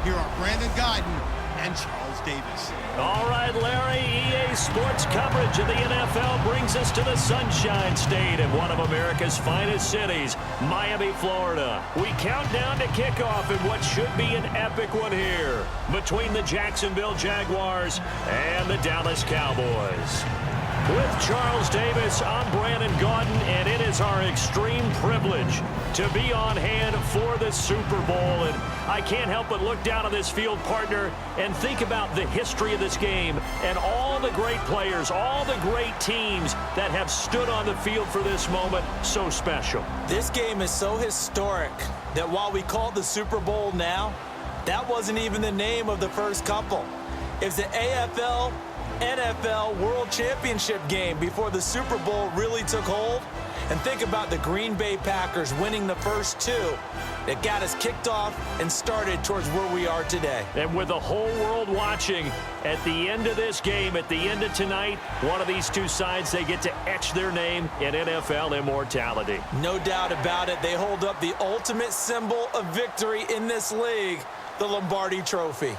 Here are Brandon Gaudin and Charles Davis. All right, Larry, EA Sports coverage of the NFL brings us to the Sunshine State in one of America's finest cities, Miami, Florida. We count down to kickoff in what should be an epic one here between the Jacksonville Jaguars and the Dallas Cowboys. With Charles Davis, I'm Brandon Gaudin, and it is our extreme privilege to be on hand for the Super Bowl. And I can't help but look down on this field, partner, and think about the history of this game and all the great players, all the great teams that have stood on the field for this moment. So special. This game is so historic that while we call it the Super Bowl now, that wasn't even the name of the first couple. It's the AFL NFL World Championship game before the Super Bowl really took hold. And think about the Green Bay Packers winning the first two that got us kicked off and started towards where we are today. And with the whole world watching, at the end of this game, at the end of tonight, one of these two sides, they get to etch their name in NFL immortality. No doubt about it. They hold up the ultimate symbol of victory in this league, the Lombardi Trophy.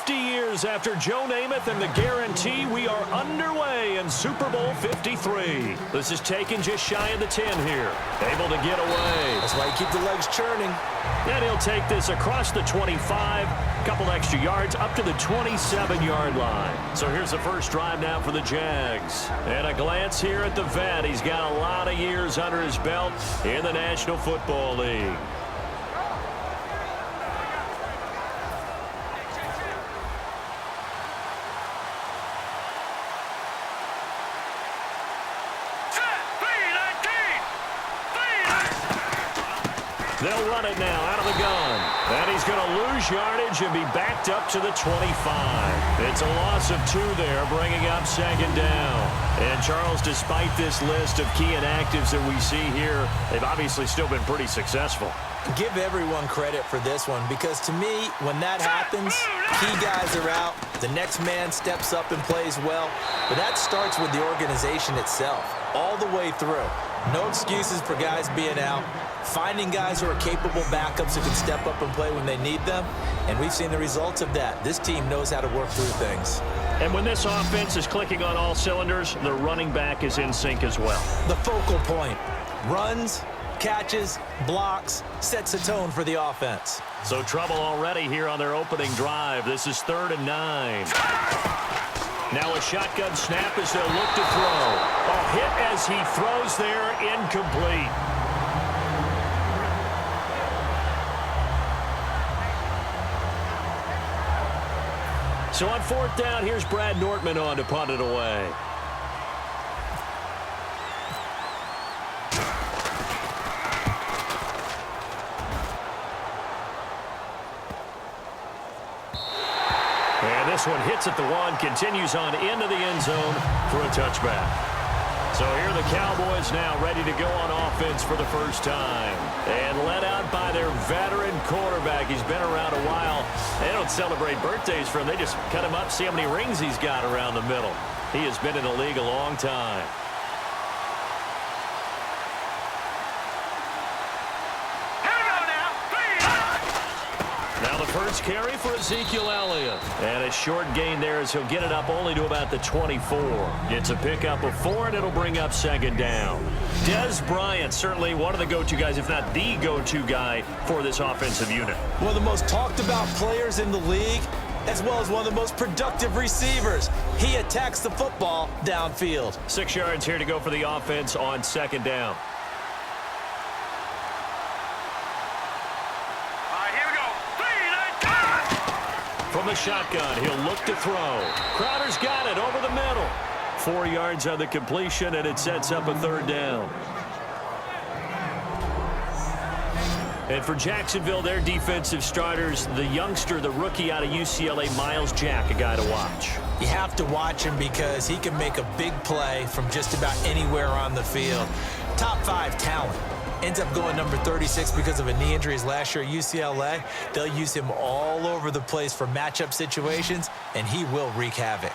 Years after Joe Namath and the guarantee, we are underway in Super Bowl 53. This is taken just shy of the 10 here. Able to get away. That's why you keep the legs churning. And he'll take this across the 25, couple extra yards up to the 27-yard line. So here's the first drive now for the Jags. And a glance here at the vet. He's got a lot of years under his belt in the National Football League. They'll run it now out of the gun. And he's going to lose yardage and be backed up to the 25. It's a loss of 2 there, bringing up second down. And Charles, despite this list of key inactives that we see here, they've obviously still been pretty successful. Give everyone credit for this one, because to me, when that happens, key guys are out, the next man steps up and plays well. But that starts with the organization itself, all the way through. No excuses for guys being out. Finding guys who are capable backups who can step up and play when they need them. And we've seen the results of that. This team knows how to work through things. And when this offense is clicking on all cylinders, the running back is in sync as well. The focal point. Runs, catches, blocks, sets a tone for the offense. So trouble already here on their opening drive. This is 3rd and 9. Now a shotgun snap as they'll look to throw. A hit as he throws there, incomplete. So on 4th down, here's Brad Nortman on to punt it away. And this one hits at the 1, continues on into the end zone for a touchback. So here the Cowboys now ready to go on offense for the first time. And led out by their veteran quarterback. He's been around a while. They don't celebrate birthdays for him. They just cut him up, see how many rings he's got around the middle. He has been in the league a long time. Now the first carry for Ezekiel Elliott. And a short gain there as he'll get it up only to about the 24. It's a pickup of 4, and it'll bring up second down. Dez Bryant, certainly one of the go-to guys, if not the go-to guy for this offensive unit. One of the most talked about players in the league, as well as one of the most productive receivers. He attacks the football downfield. 6 yards here to go for the offense on second down. All right, here we go. 3, From the shotgun, he'll look to throw. Crowder's got it over the middle. 4 yards on the completion, and it sets up a third down. And for Jacksonville, their defensive starters, the youngster, the rookie out of UCLA, Miles Jack, a guy to watch. You have to watch him because he can make a big play from just about anywhere on the field. Top 5 talent. Ends up going number 36 because of a knee injury his last year at UCLA. They'll use him all over the place for matchup situations, and he will wreak havoc.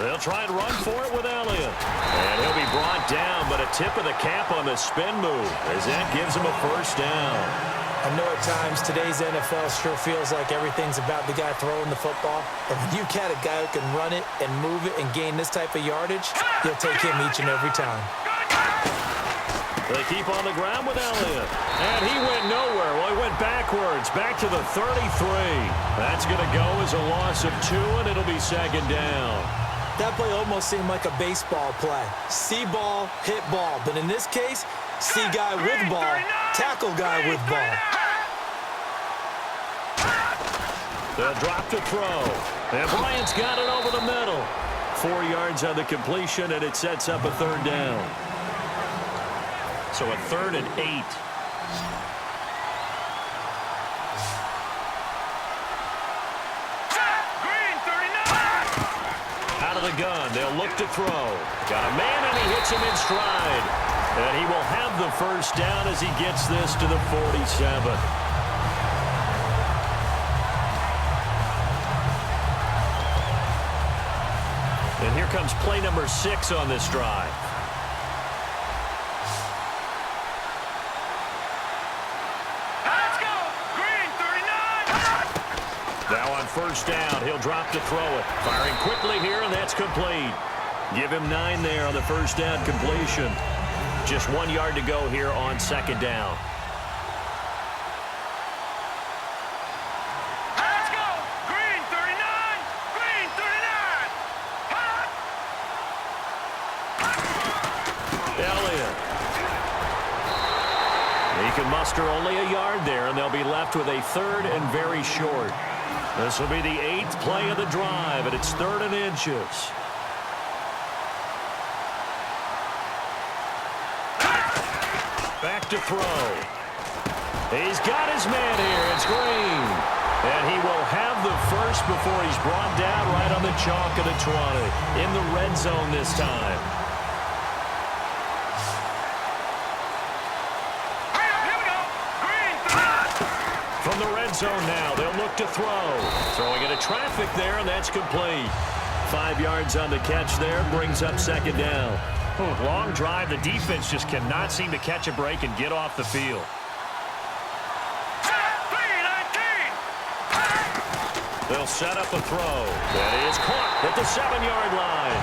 They'll try and run for it with Elliott. And he'll be brought down, but a tip of the cap on the spin move as that gives him a first down. I know at times today's NFL sure feels like everything's about the guy throwing the football. But when you got a guy who can run it and move it and gain this type of yardage, you'll take him each and every time. They keep on the ground with Elliott. And he went nowhere. Well, he went backwards, back to the 33. That's going to go as a loss of 2, and it'll be second down. That play almost seemed like a baseball play. See ball, hit ball. But in this case, see guy with ball, tackle guy with ball. They'll drop to throw. And Bryant's got it over the middle. 4 yards on the completion, and it sets up a third down. So a 3rd and 8. The gun. They'll look to throw. Got a man, and he hits him in stride. And he will have the first down as he gets this to the 47. And here comes play number 6 on this drive. First down. He'll drop to throw it. Firing quickly here, and that's complete. Give him 9 there on the first down completion. Just 1 yard to go here on second down. Let's go! Green 39! Green 39! Elliott. He can muster only a yard there, and they'll be left with a 3rd and very short. This will be the 8th play of the drive, and it's 3rd and inches. Back to throw. He's got his man here. It's Green. And he will have the first before he's brought down right on the chalk of the 20. In the red zone this time. From the red zone now, they'll look to throw. Throwing into traffic there, and that's complete. 5 yards on the catch there, brings up second down. Long drive. The defense just cannot seem to catch a break and get off the field. They'll set up a throw. That is caught at the 7-yard line.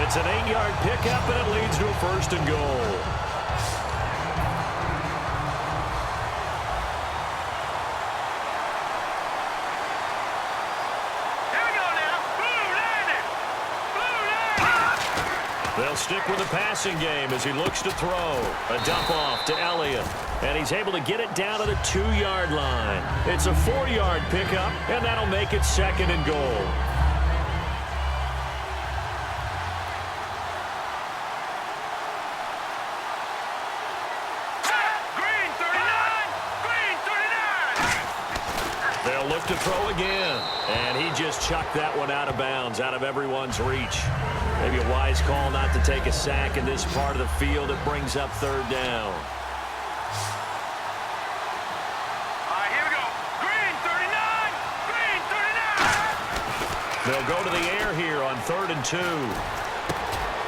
It's an 8-yard pickup, and it leads to a 1st and goal. They'll stick with the passing game as he looks to throw. A dump off to Elliott. And he's able to get it down to the 2-yard line. It's a 4-yard pickup, and that'll make it 2nd and goal. Green 39! Green 39! They'll look to throw again. And he just chucked that one out of bounds, out of everyone's reach. Maybe a wise call not to take a sack in this part of the field. It brings up 3rd down. All right, here we go. Green 39! Green 39! They'll go to the air here on 3rd and 2.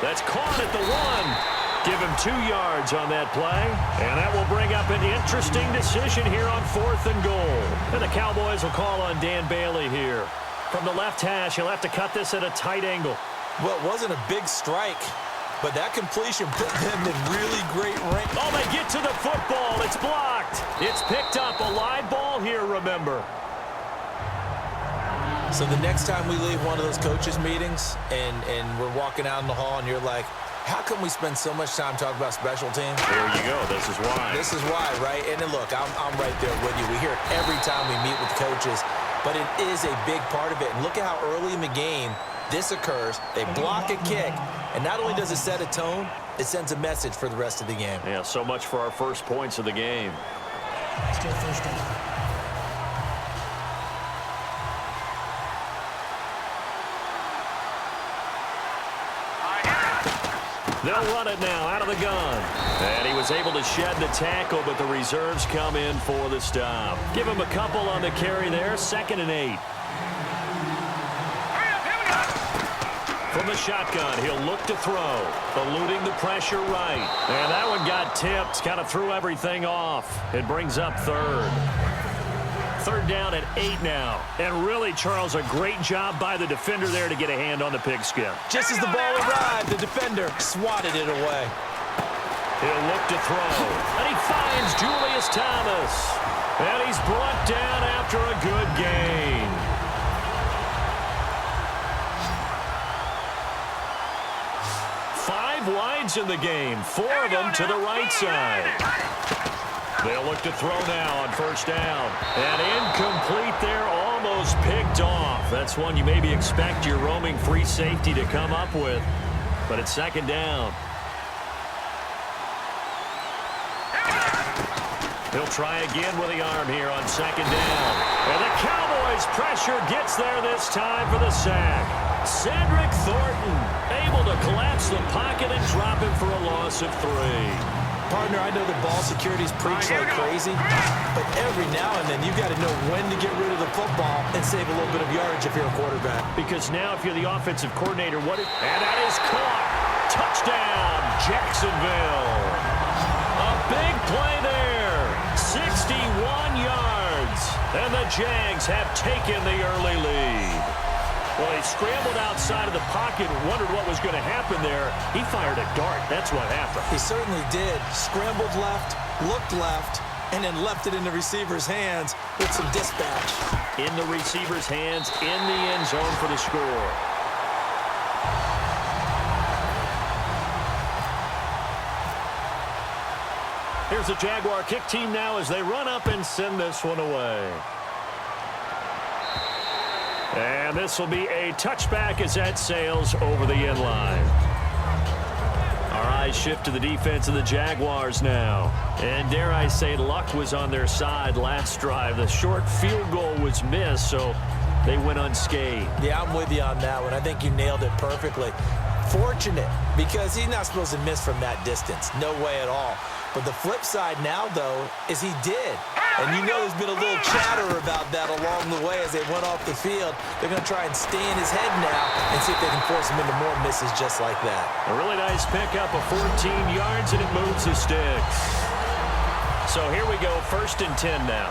That's caught at the 1. Give him 2 yards on that play. And that will bring up an interesting decision here on 4th and goal. And the Cowboys will call on Dan Bailey here. From the left hash, he'll have to cut this at a tight angle. Well, it wasn't a big strike, but that completion put them in really great range. Oh, they get to the football. It's blocked. It's picked up. A live ball here, remember. So the next time we leave one of those coaches' meetings and we're walking out in the hall and you're like, How come we spend so much time talking about special teams? There you go. This is why. This is why, right? And then look, I'm right there with you. We hear it every time we meet with coaches, but it is a big part of it. And look at how early in the game this occurs. They block a kick, and not only does it set a tone, it sends a message for the rest of the game. Yeah, so much for our first points of the game. Still first down. They'll run it now out of the gun. And he was able to shed the tackle, but the reserves come in for the stop. Give him a couple on the carry there. 2nd and 8. From the shotgun, he'll look to throw. Eluding the pressure right. And that one got tipped. Kind of threw everything off. It brings up 3rd. 3rd down at 8 now. And really, Charles, a great job by the defender there to get a hand on the pigskin. Just as the ball arrived, the defender swatted it away. He'll look to throw. And he finds Julius Thomas. And he's brought down after a good gain. Five wides in the game. 4 of them to the right side. They'll look to throw now on 1st down. And incomplete there, almost picked off. That's one you maybe expect your roaming free safety to come up with. But it's 2nd down. He'll try again with the arm here on 2nd down. And the Cowboys' pressure gets there this time for the sack. Cedric Thornton able to collapse the pocket and drop him for a loss of 3. Partner, I know the ball security's preached like crazy, but every now and then you've got to know when to get rid of the football and save a little bit of yardage if you're a quarterback. Because now if you're the offensive coordinator, and that is caught. Touchdown, Jacksonville. A big play there. 61 yards. And the Jags have taken the early lead. Well, he scrambled outside of the pocket and wondered what was going to happen there. He fired a dart. That's what happened. He certainly did. Scrambled left, looked left, and then left it in the receiver's hands with some dispatch. In the receiver's hands, in the end zone for the score. Here's the Jaguar kick team now as they run up and send this one away. And this will be a touchback as that sails over the end line. Our eyes shift to the defense of the Jaguars now. And dare I say, luck was on their side last drive. The short field goal was missed, so they went unscathed. Yeah, I'm with you on that one. I think you nailed it perfectly. Fortunate, because he's not supposed to miss from that distance. No way at all. But the flip side now, though, is he did. And you know there's been a little chatter about that along the way as they went off the field. They're going to try and stay in his head now and see if they can force him into more misses just like that. A really nice pickup of 14 yards, and it moves the sticks. So here we go, 1st and 10 now.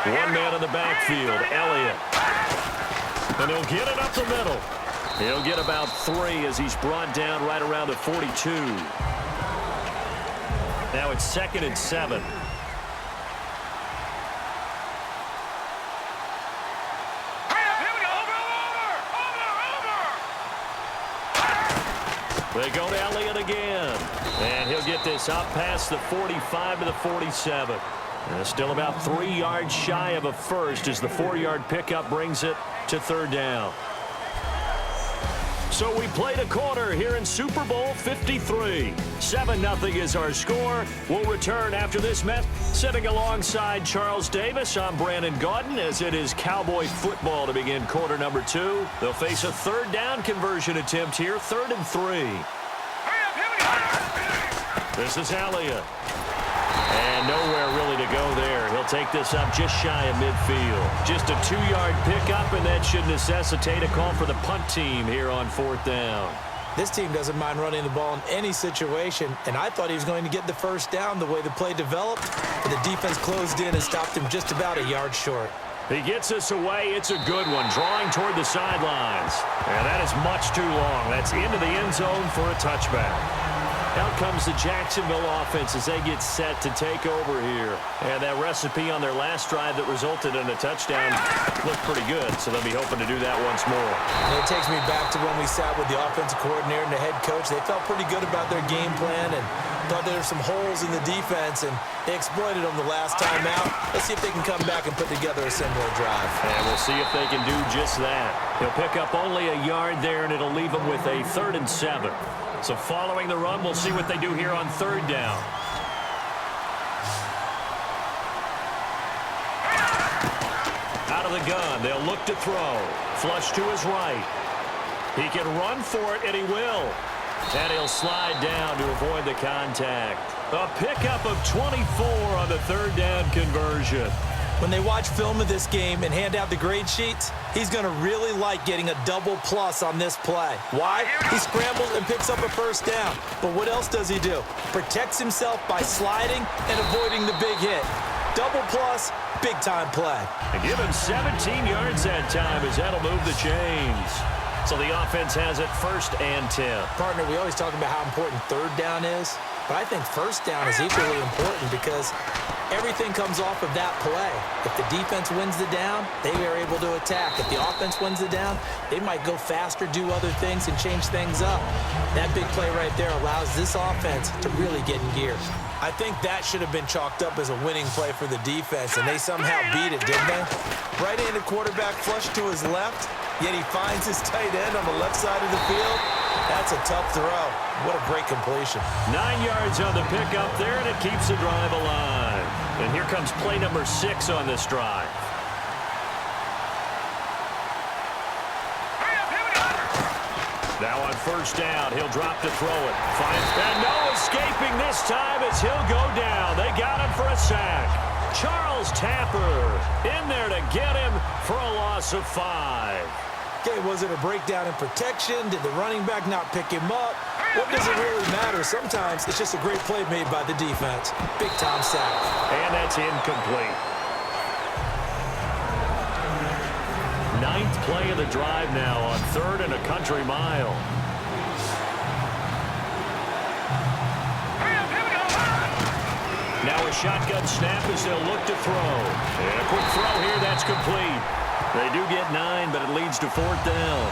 One man in the backfield, Elliott. And he'll get it up the middle. He'll get about 3 as he's brought down right around the 42. Now it's 2nd and 7. They go to Elliott again. And he'll get this up past the 45 to the 47. And still about 3 yards shy of a first as the 4-yard pickup brings it to 3rd down. So we played a quarter here in Super Bowl 53. 7-0 is our score. We'll return after this match. Sitting alongside Charles Davis, I'm Brandon Gaudin as it is Cowboy football to begin quarter number 2. They'll face a 3rd down conversion attempt here, 3rd and 3. This is Elliott. And nowhere really to go there. He'll take this up just shy of midfield. Just a 2-yard pickup, and that should necessitate a call for the punt team here on 4th down. This team doesn't mind running the ball in any situation, and I thought he was going to get the 1st down the way the play developed, but the defense closed in and stopped him just about a yard short. He gets this away. It's a good one, drawing toward the sidelines. And that is much too long. That's into the end zone for a touchback. Out comes the Jacksonville offense as they get set to take over here. And that recipe on their last drive that resulted in a touchdown looked pretty good, so they'll be hoping to do that once more. And it takes me back to when we sat with the offensive coordinator and the head coach. They felt pretty good about their game plan and thought there were some holes in the defense, and they exploited them the last time out. Let's see if they can come back and put together a similar drive. And we'll see if they can do just that. He'll pick up only a yard there, and it'll leave them with a 3rd and 7. So following the run, we'll see what they do here on 3rd down. Out of the gun, they'll look to throw. Flush to his right. He can run for it, and he will. And he'll slide down to avoid the contact. A pickup of 24 on the 3rd down conversion. When they watch film of this game and hand out the grade sheets, he's going to really like getting a double plus on this play. Why? He scrambles and picks up a 1st down. But what else does he do? Protects himself by sliding and avoiding the big hit. Double plus, big-time play. And give him 17 yards that time as that'll move the chains. So the offense has it 1st and 10. Partner, we always talk about how important 3rd down is, but I think 1st down is equally important because everything comes off of that play. If the defense wins the down, they are able to attack. If the offense wins the down, they might go faster, do other things, and change things up. That big play right there allows this offense to really get in gear. I think that should have been chalked up as a winning play for the defense, and they somehow beat it, didn't they? Right-handed quarterback flush to his left, yet he finds his tight end on the left side of the field. That's a tough throw. What a great completion. 9 yards on the pickup there, and it keeps the drive alive. And here comes play number 6 on this drive. Now on 1st down, he'll drop to throw it. And no escaping this time as he'll go down. They got him for a sack. Charles Tapper in there to get him for a loss of 5. Okay, was it a breakdown in protection? Did the running back not pick him up? What does it really matter? Sometimes it's just a great play made by the defense. Big-time sack. And that's incomplete. 9th play of the drive now on 3rd and a country mile. Now a shotgun snap as they'll look to throw. And a quick throw here, that's complete. They do get 9, but it leads to 4th down.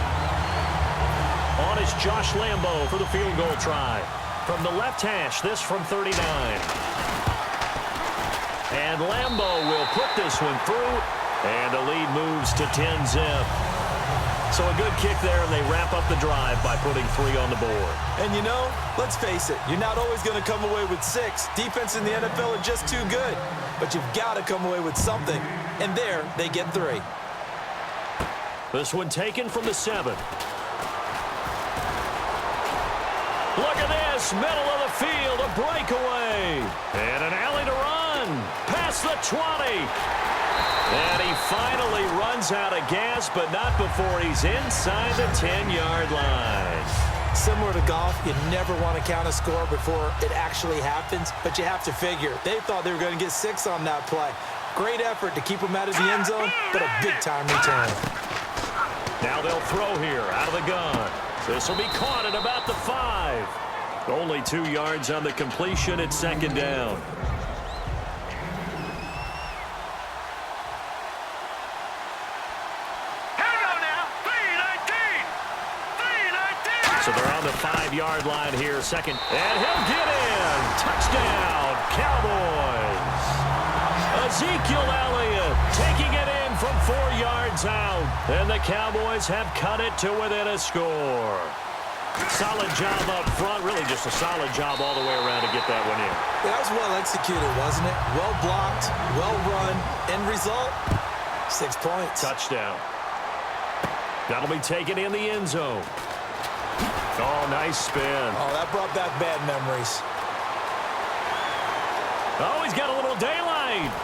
On is Josh Lambo for the field goal try. From the left hash, this from 39. And Lambo will put this one through. And the lead moves to 10-zip. So a good kick there, and they wrap up the drive by putting 3 on the board. And you know, let's face it, you're not always going to come away with 6. Defense in the NFL are just too good. But you've got to come away with something. And there, they get 3. This one taken from the 7. Look at this, middle of the field, a breakaway. And an alley to run, past the 20. And he finally runs out of gas, but not before he's inside the 10-yard line. Similar to golf, you never want to count a score before it actually happens, but you have to figure. They thought they were going to get 6 on that play. Great effort to keep them out of the end zone, but a big-time return. Now they'll throw here out of the gun. This will be caught at about the 5. Only 2 yards on the completion at 2nd down. So they're on the 5-yard line here, 2nd. And he'll get in. Touchdown, Cowboys. Ezekiel Elliott taking it in from 4 yards out. And the Cowboys have cut it to within a score. Solid job up front. Really just a solid job all the way around to get that one in. That was well executed, wasn't it? Well blocked, well run. End result, 6 points. Touchdown. That'll be taken in the end zone. Oh, nice spin. Oh, that brought back bad memories. Oh, he's got a little daylight.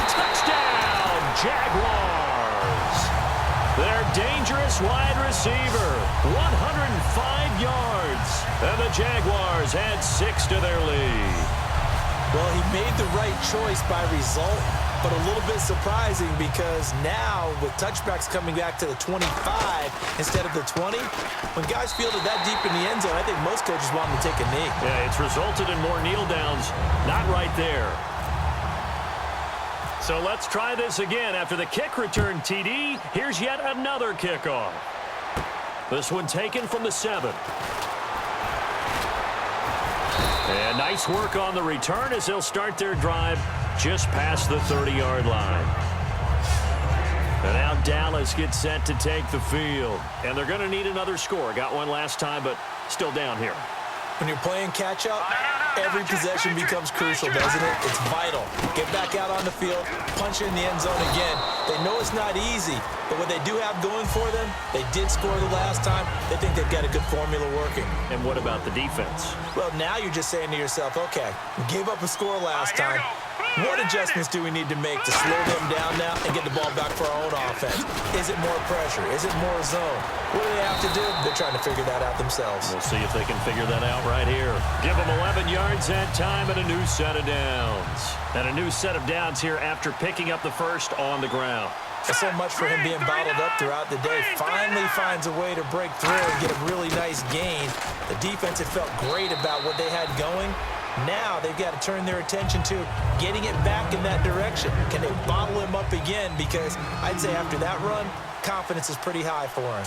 Touchdown, Jaguars. Their dangerous wide receiver, 105 yards. And the Jaguars add 6 to their lead. Well, he made the right choice by result, but a little bit surprising because now with touchbacks coming back to the 25 instead of the 20, when guys fielded that deep in the end zone, I think most coaches want them to take a knee. Yeah, it's resulted in more kneel downs. Not right there. So let's try this again. After the kick return TD, here's yet another kickoff. This one taken from the 7. And nice work on the return as they'll start their drive just past the 30-yard line. And now Dallas gets set to take the field. And they're going to need another score. Got one last time, but still down here. When you're playing catch-up, every possession becomes crucial, doesn't it? It's vital. Get back out on the field, punch in the end zone again. They know it's not easy, but what they do have going for them, they did score the last time. They think they've got a good formula working. And what about the defense? Well, now you're just saying to yourself, okay, we gave up a score last time. What adjustments do we need to make to slow them down now and get the ball back for our own offense? Is it more pressure? Is it more zone? What do they have to do? They're trying to figure that out themselves. We'll see if they can figure that out right here. Give them 11 yards that time and a new set of downs. And a new set of downs here after picking up the first on the ground. So much for him being bottled up throughout the day. Finally finds a way to break through and get a really nice gain. The defense had felt great about what they had going. Now they've got to turn their attention to getting it back in that direction. Can they bottle him up again? Because I'd say after that run, confidence is pretty high for him.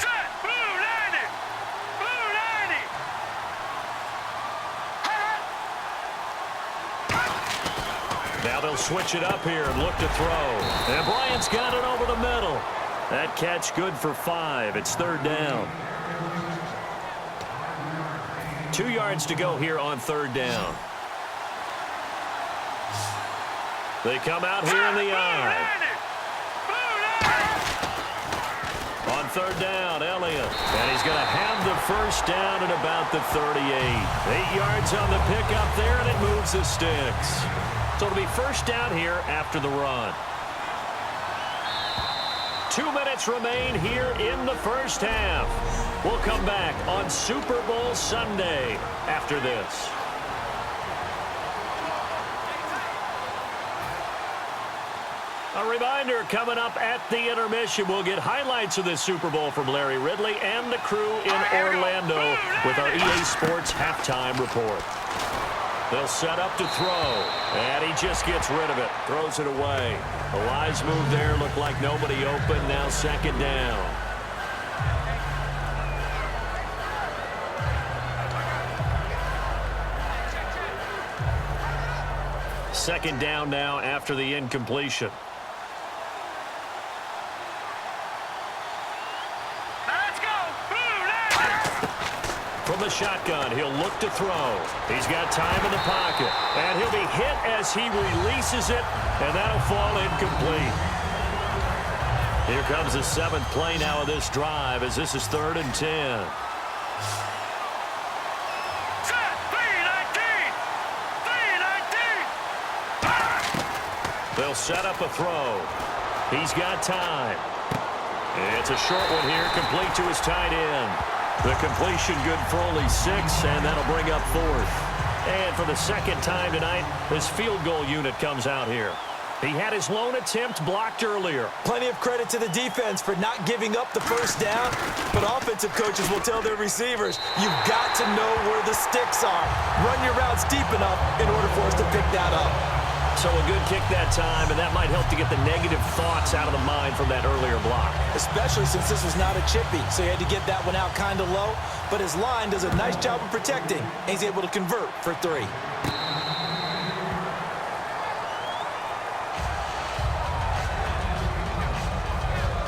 Now they'll switch it up here and look to throw. And Bryant's got it over the middle. That catch good for 5. It's third down. 2 yards to go here on third down. They come out here in the eye. On third down, Elliott. And he's going to have the first down at about the 38. 8 yards on the pickup there, and it moves the sticks. So it'll be first down here after the run. 2 minutes remain here in the first half. We'll come back on Super Bowl Sunday after this. A reminder, coming up at the intermission, we'll get highlights of this Super Bowl from Larry Ridley and the crew in Orlando with our EA Sports halftime report. They'll set up to throw, and he just gets rid of it, throws it away. The wise move there, looked like nobody open, now second down. Second down now after the incompletion. From the shotgun, he'll look to throw. He's got time in the pocket, and he'll be hit as he releases it, and that'll fall incomplete. Here comes the 7th play now of this drive as this is 3rd and 10. They'll set up a throw. He's got time. It's a short one here, complete to his tight end. The completion good for only 6, and that'll bring up 4th. And for the second time tonight, this field goal unit comes out here. He had his lone attempt blocked earlier. Plenty of credit to the defense for not giving up the first down, but offensive coaches will tell their receivers, you've got to know where the sticks are. Run your routes deep enough in order for us to pick that up. So a good kick that time, and that might help to get the negative thoughts out of the mind from that earlier block. Especially since this was not a chippy, so he had to get that one out kind of low. But his line does a nice job of protecting, and he's able to convert for 3.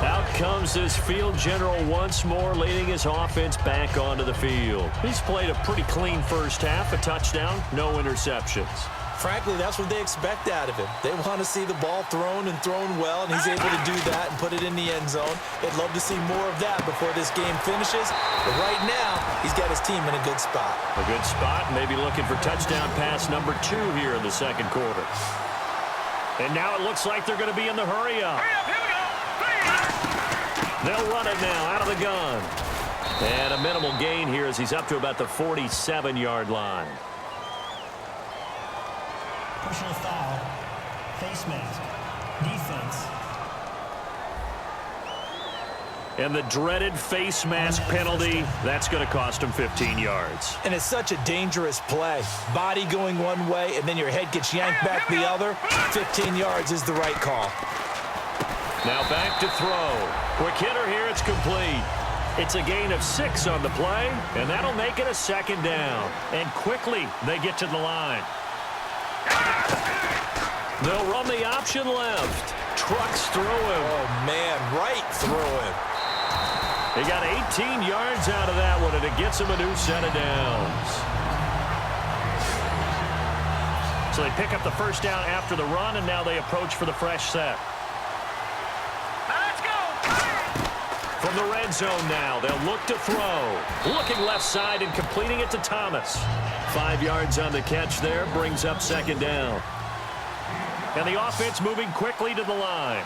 Out comes this field general once more, leading his offense back onto the field. He's played a pretty clean first half, a touchdown, no interceptions. Frankly, that's what they expect out of him. They want to see the ball thrown and thrown well, and he's able to do that and put it in the end zone. They'd love to see more of that before this game finishes. But right now, he's got his team in a good spot. A good spot, maybe looking for touchdown pass number 2 here in the second quarter. And now it looks like they're going to be in the hurry up. They'll run it now out of the gun. And a minimal gain here as he's up to about the 47-yard line. Personal foul, face mask. Defense. And the dreaded face mask penalty, that's going to cost him 15 yards. And it's such a dangerous play. Body going one way, and then your head gets yanked back the other. 15 yards is the right call. Now back to throw. Quick hitter here, it's complete. It's a gain of 6 on the play, and that'll make it a second down. And quickly, they get to the line. They'll run the option left. Trucks through him. Oh, man, right through him. He got 18 yards out of that one, and it gets him a new set of downs. So they pick up the first down after the run, and now they approach for the fresh set. Let's go. From the red zone now, they'll look to throw. Looking left side and completing it to Thomas. 5 yards on the catch there, brings up second down. And the offense moving quickly to the line.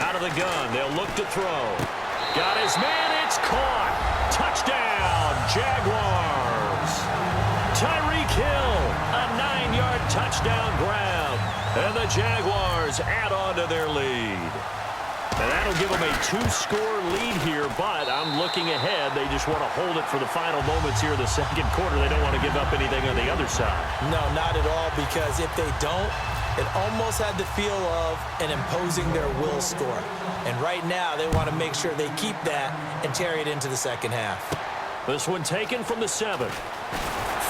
Out of the gun, they'll look to throw. Got his man, it's caught. Touchdown, Jaguars. Tyreek Hill, a 9-yard touchdown grab. And the Jaguars add on to their lead. And that'll give them a 2-score lead here, but I'm looking ahead. They just want to hold it for the final moments here in the second quarter. They don't want to give up anything on the other side. No, not at all, because if they don't, it almost had the feel of an imposing their will score. And right now, they want to make sure they keep that and carry it into the second half. This one taken from the 7.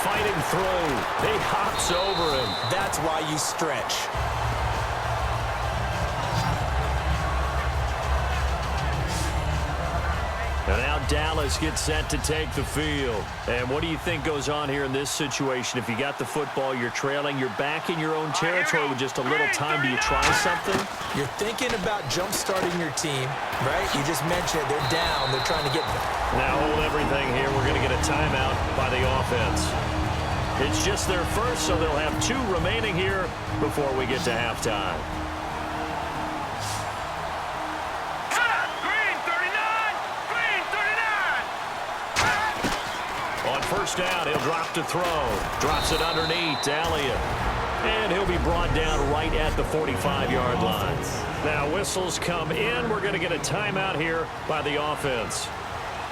Fighting through. He hops over him. That's why you stretch. And now Dallas gets set to take the field. And what do you think goes on here in this situation? If you got the football, you're trailing, you're back in your own territory with just a little time. Do you try something? You're thinking about jump-starting your team, right? You just mentioned it. They're down. They're trying to get back. Now hold everything here. We're going to get a timeout by the offense. It's just their first, so they'll have 2 remaining here before we get to halftime. First down, he'll drop to throw. Drops it underneath to Elliott. And he'll be brought down right at the 45-yard line. Now whistles come in. We're going to get a timeout here by the offense.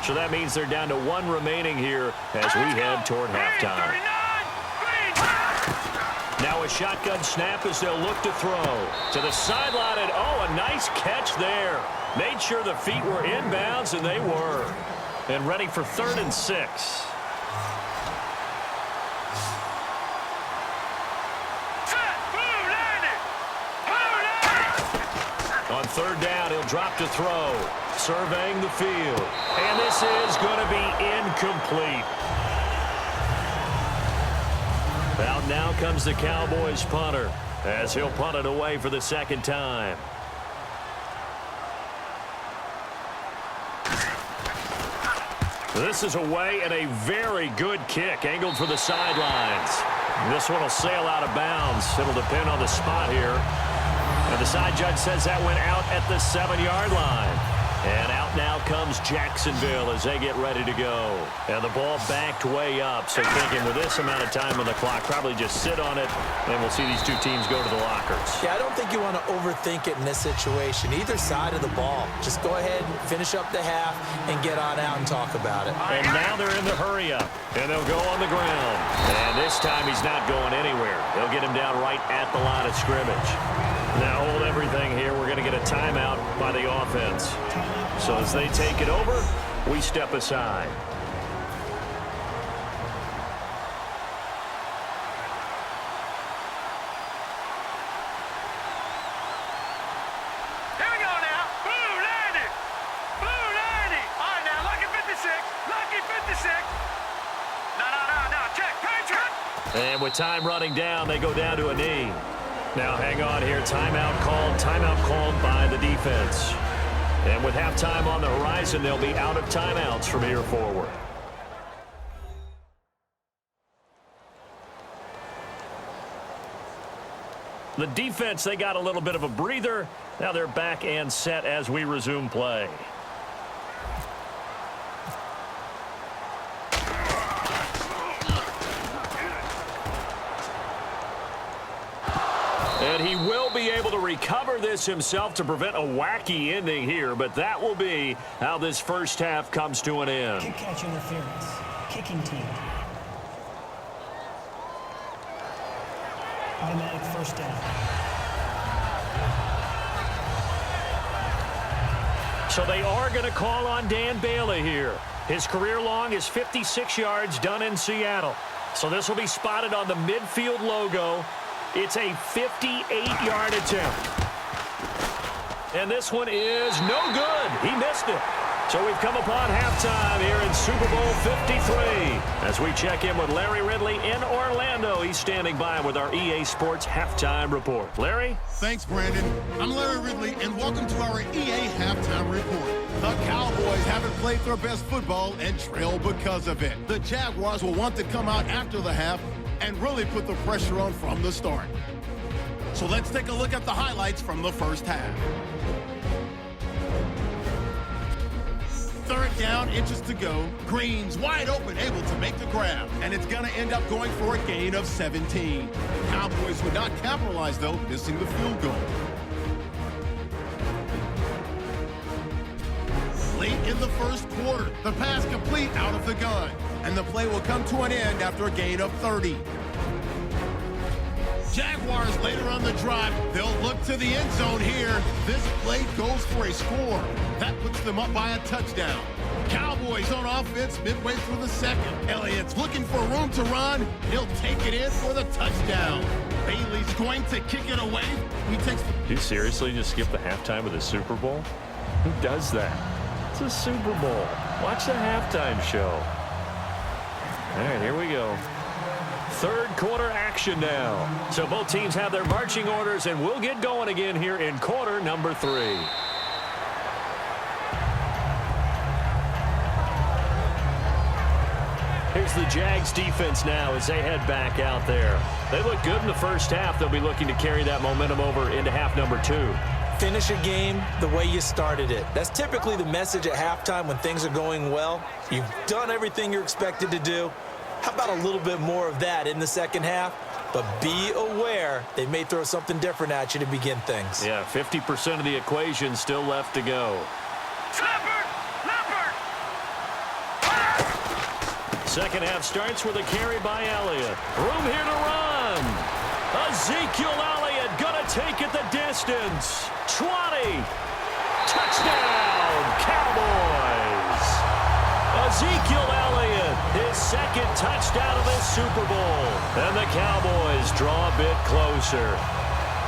So that means they're down to 1 remaining here as we head toward halftime. Now a shotgun snap as they'll look to throw. To the sideline, and oh, a nice catch there. Made sure the feet were inbounds, and they were. And ready for 3rd and 6. On 3rd down, he'll drop to throw. Surveying the field. And this is going to be incomplete. Out now comes the Cowboys punter as he'll punt it away for the 2nd time. This is away, and a very good kick angled for the sidelines. This one will sail out of bounds. It'll depend on the spot here. And the side judge says that went out at the 7-yard line. And out now comes Jacksonville as they get ready to go. And the ball backed way up. So thinking with this amount of time on the clock, probably just sit on it, and we'll see these 2 teams go to the lockers. Yeah, I don't think you want to overthink it in this situation. Either side of the ball. Just go ahead, finish up the half, and get on out and talk about it. And now they're in the hurry-up, and they'll go on the ground. And this time he's not going anywhere. They'll get him down right at the line of scrimmage. Now hold everything here. We're going to get a timeout by the offense. So as they take it over, we step aside. Here we go now. Blue landed. Blue landed. All right, now, lucky 56. Lucky 56. No. Check. Patriot. And with time running down, they go down to a knee. Now hang on here. Timeout called by the defense. And with halftime on the horizon, they'll be out of timeouts from here forward. The defense, they got a little bit of a breather. Now they're back and set as we resume play. And he will be able to recover this himself to prevent a wacky ending here, but that will be how this first half comes to an end. Kick catch interference. Kicking team. Automatic first down. So they are going to call on Dan Bailey here. His career long is 56 yards done in Seattle. So this will be spotted on the midfield logo. It's a 58-yard attempt. And this one is no good. He missed it. So we've come upon halftime here in Super Bowl 53. As we check in with Larry Ridley in Orlando. He's standing by with our EA Sports Halftime Report. Larry? Thanks, Brandon. I'm Larry Ridley, and welcome to our EA Halftime Report. The Cowboys haven't played their best football and trail because of it. The Jaguars will want to come out after the half and really put the pressure on from the start. So let's take a look at the highlights from the first half. Third down, inches to go. Green's wide open, able to make the grab. And it's going to end up going for a gain of 17. Cowboys would not capitalize, though, missing the field goal. Late in the first quarter, the pass complete out of the gun. And the play will come to an end after a gain of 30. Jaguars later on the drive, they'll look to the end zone here. This play goes for a score. That puts them up by a touchdown. Cowboys on offense midway through the second. Elliott's looking for room to run. He'll take it in for the touchdown. Bailey's going to kick it away. He takes. You seriously just skip the halftime of the Super Bowl? Who does that? It's a Super Bowl. Watch the halftime show. All right, here we go. Third quarter action now. So both teams have their marching orders, and we'll get going again here in quarter number 3. Here's the Jags defense now as they head back out there. They look good in the first half. They'll be looking to carry that momentum over into half number 2. Finish a game the way you started it. That's typically the message at halftime when things are going well. You've done everything you're expected to do. How about a little bit more of that in the second half? But be aware they may throw something different at you to begin things. Yeah, 50% of the equation still left to go. Second half starts with a carry by Elliott. Room here to run. Ezekiel Elliott gonna take it the distance. 20. Touchdown, Cowboys. Ezekiel Elliott, his second touchdown of this Super Bowl. And the Cowboys draw a bit closer.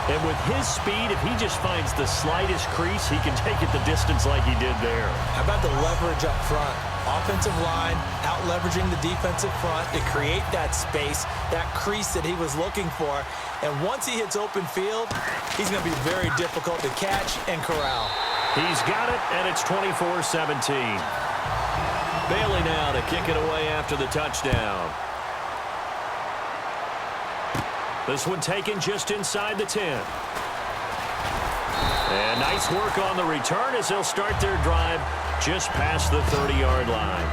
And with his speed, if he just finds the slightest crease, he can take it the distance like he did there. How about the leverage up front? Offensive line out leveraging the defensive front to create that space, that crease that he was looking for. And once he hits open field, he's going to be very difficult to catch and corral. He's got it, and it's 24-17. Bailey now to kick it away after the touchdown. This one taken just inside the 10. And nice work on the return as they'll start their drive just past the 30-yard line.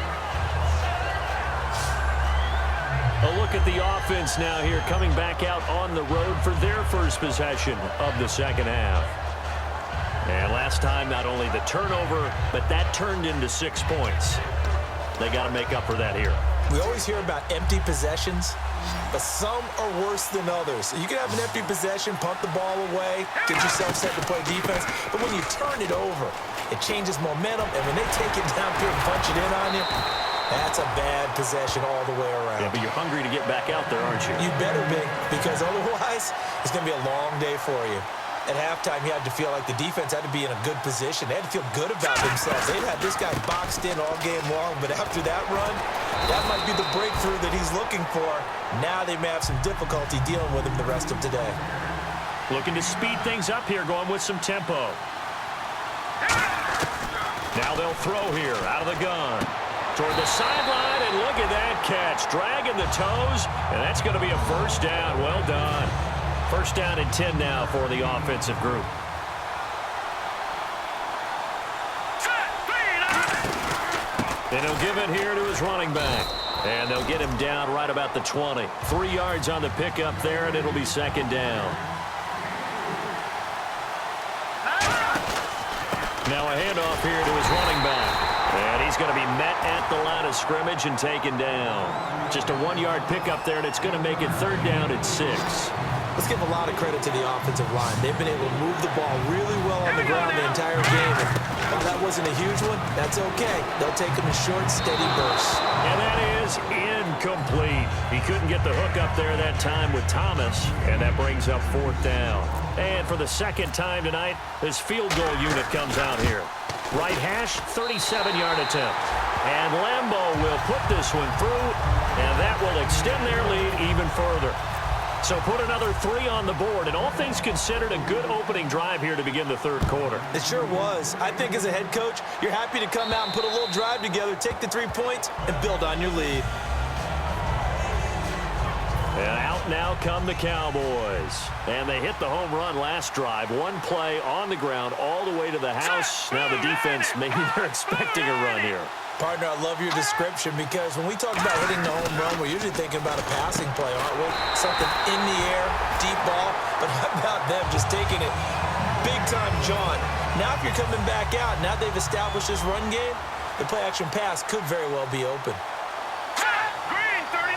A look at the offense now here coming back out on the road for their first possession of the second half. And last time, not only the turnover, but that turned into 6 points. They got to make up for that here. We always hear about empty possessions, but some are worse than others. You can have an empty possession, punt the ball away, get yourself set to play defense, but when you turn it over, it changes momentum, and when they take it down here and punch it in on you, that's a bad possession all the way around. Yeah, but you're hungry to get back out there, aren't you? You better be, because otherwise, it's going to be a long day for you. At halftime, you had to feel like the defense had to be in a good position. They had to feel good about themselves. They'd had this guy boxed in all game long, but after that run, that might be the breakthrough that he's looking for. Now they may have some difficulty dealing with him the rest of today. Looking to speed things up here, going with some tempo. Now they'll throw here, out of the gun. Toward the sideline, and look at that catch. Dragging the toes, and that's going to be a first down. Well done. First down and 10 now for the offensive group. And he'll give it here to his running back. And they'll get him down right about the 20. 3 yards on the pickup there, and it'll be second down. Now a handoff here to his running back. And he's going to be met at the line of scrimmage and taken down. Just a 1-yard pickup there, and it's going to make it 3rd down at 6. Let's give a lot of credit to the offensive line. They've been able to move the ball really well on the ground the entire game. And while that wasn't a huge one, that's okay. They'll take them in short, steady bursts. And that is incomplete. He couldn't get the hook up there that time with Thomas, and that brings up 4th down. And for the 2nd time tonight, this field goal unit comes out here. Right hash, 37-yard attempt. And Lambeau will put this one through, and that will extend their lead even further. So put another 3 on the board, and all things considered, a good opening drive here to begin the 3rd quarter. It sure was. I think as a head coach, you're happy to come out and put a little drive together, take the 3 points, and build on your lead. And out now come the Cowboys. And they hit the home run last drive. 1 play on the ground all the way to the house. Now the defense, maybe they're expecting a run here. Partner, I love your description because when we talk about hitting the home run, we're usually thinking about a passing play, aren't we? Something in the air, deep ball. But how about them just taking it big-time John? Now if you're coming back out, now they've established this run game, the play-action pass could very well be open. Green 39!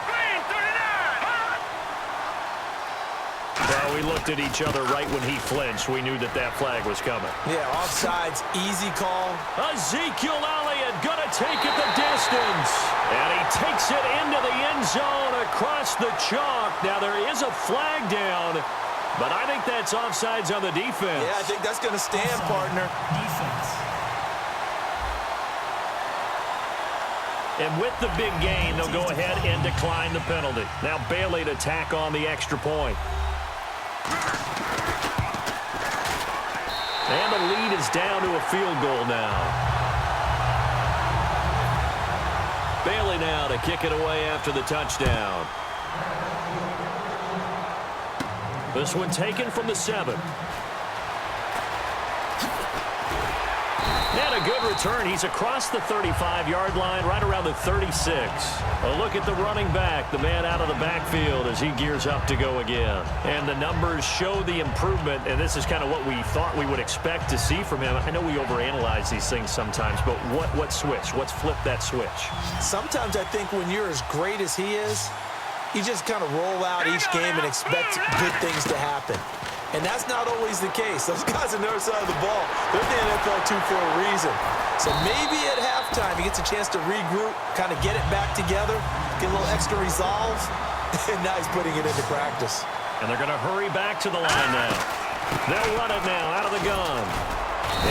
Green 39! Well, we looked at each other right when he flinched. We knew that that flag was coming. Yeah, offsides, easy call. Ezekiel Elliott gonna take it the distance. And he takes it into the end zone across the chalk. Now there is a flag down, but I think that's offsides on the defense. Yeah, I think that's going to stand, partner. Defense. And with the big gain, they'll go ahead and decline the penalty. Now Bailey to tack on the extra point. And the lead is down to a field goal now. Bailey now to kick it away after the touchdown. This one taken from the 7. And a good return. He's across the 35-yard line, right around the 36. A look at the running back, the man out of the backfield as he gears up to go again. And the numbers show the improvement, and this is kind of what we thought we would expect to see from him. I know we overanalyze these things sometimes, but what switch? What's flipped that switch? Sometimes I think when you're as great as he is, you just kind of roll out each game and expect good things to happen. And that's not always the case. Those guys on the other side of the ball, they're in the NFL too for a reason. So maybe at halftime he gets a chance to regroup, kind of get it back together, get a little extra resolve, and now he's putting it into practice. And they're going to hurry back to the line now. They'll run it now out of the gun.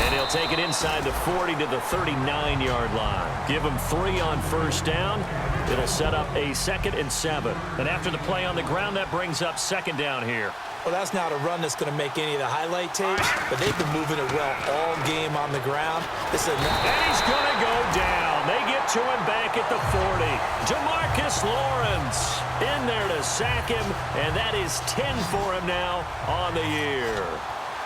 And he'll take it inside the 40 to the 39-yard line. Give him 3 on first down. It'll set up a 2nd and 7. And after the play on the ground, that brings up 2nd down here. Well, that's not a run that's going to make any of the highlight tapes, but they've been moving it well all game on the ground. This is and he's going to go down. They get to him back at the 40. DeMarcus Lawrence in there to sack him, and that is 10 for him now on the year.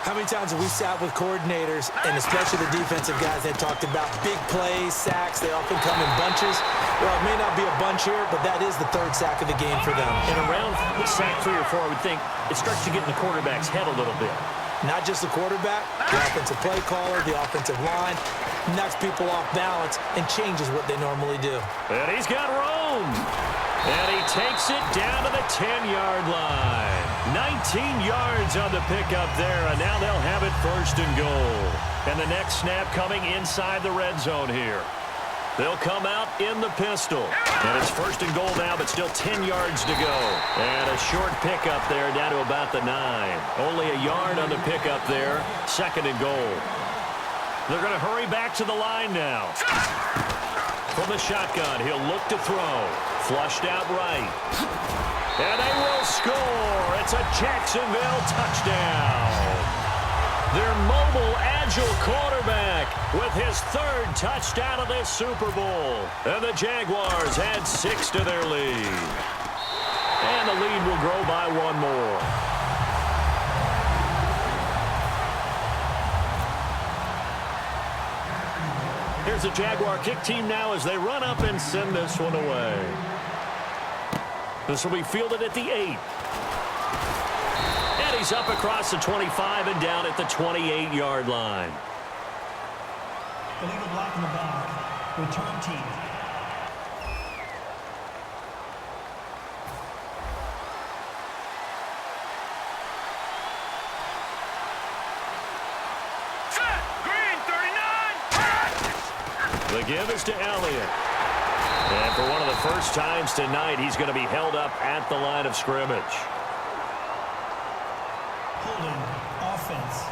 How many times have we sat with coordinators, and especially the defensive guys that talked about big plays, sacks, they often come in bunches. Well, it may not be a bunch here, but that is the 3rd sack of the game for them. And around sack 3 or 4, I would think it starts to get in the quarterback's head a little bit. Not just the quarterback, the offensive play caller, the offensive line, knocks people off balance and changes what they normally do. And he's got room. And he takes it down to the 10-yard line. 19 yards on the pickup there, and now they'll have it 1st and goal. And the next snap coming inside the red zone here. They'll come out in the pistol. And it's 1st and goal now, but still 10 yards to go. And a short pickup there down to about the 9. Only a yard on the pickup there. 2nd and goal. They're going to hurry back to the line now. From the shotgun, he'll look to throw. Flushed out right. And they will score. It's a Jacksonville touchdown. Their mobile, agile quarterback with his 3rd touchdown of this Super Bowl. And the Jaguars add 6 to their lead. And the lead will grow by 1 more. Here's the Jaguar kick team now as they run up and send this one away. This will be fielded at the 8. And he's up across the 25 and down at the 28-yard line. Illegal block in the back. Return team. Set. Green 39. The give is to Elliott. And for one of the first times tonight, he's going to be held up at the line of scrimmage. Holding. Offense.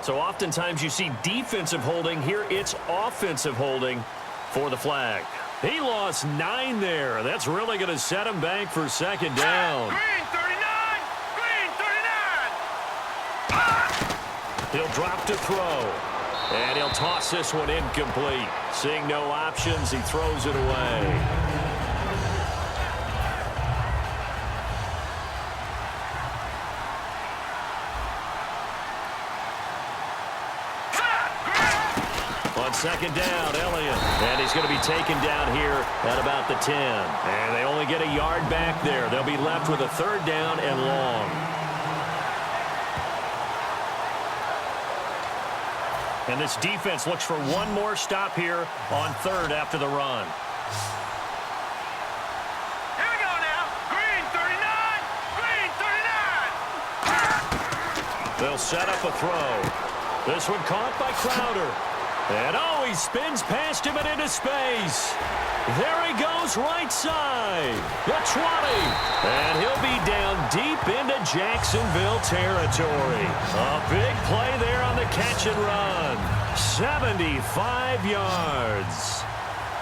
So oftentimes you see defensive holding. Here it's offensive holding for the flag. He lost 9 there. That's really going to set him back for second down. Green 39. Green 39. He'll drop to throw. And he'll toss this one incomplete. Seeing no options, he throws it away. On second down, Elliott. And he's going to be taken down here at about the 10. And they only get a yard back there. They'll be left with a third down and long. And this defense looks for one more stop here on third after the run. Here we go now. Green 39. Green 39. They'll set up a throw. This one caught by Crowder. And oh, he spins past him and into space. There he goes right side. The 20. And he'll be down deep into Jacksonville territory. A big play there on the catch and run. 75 yards.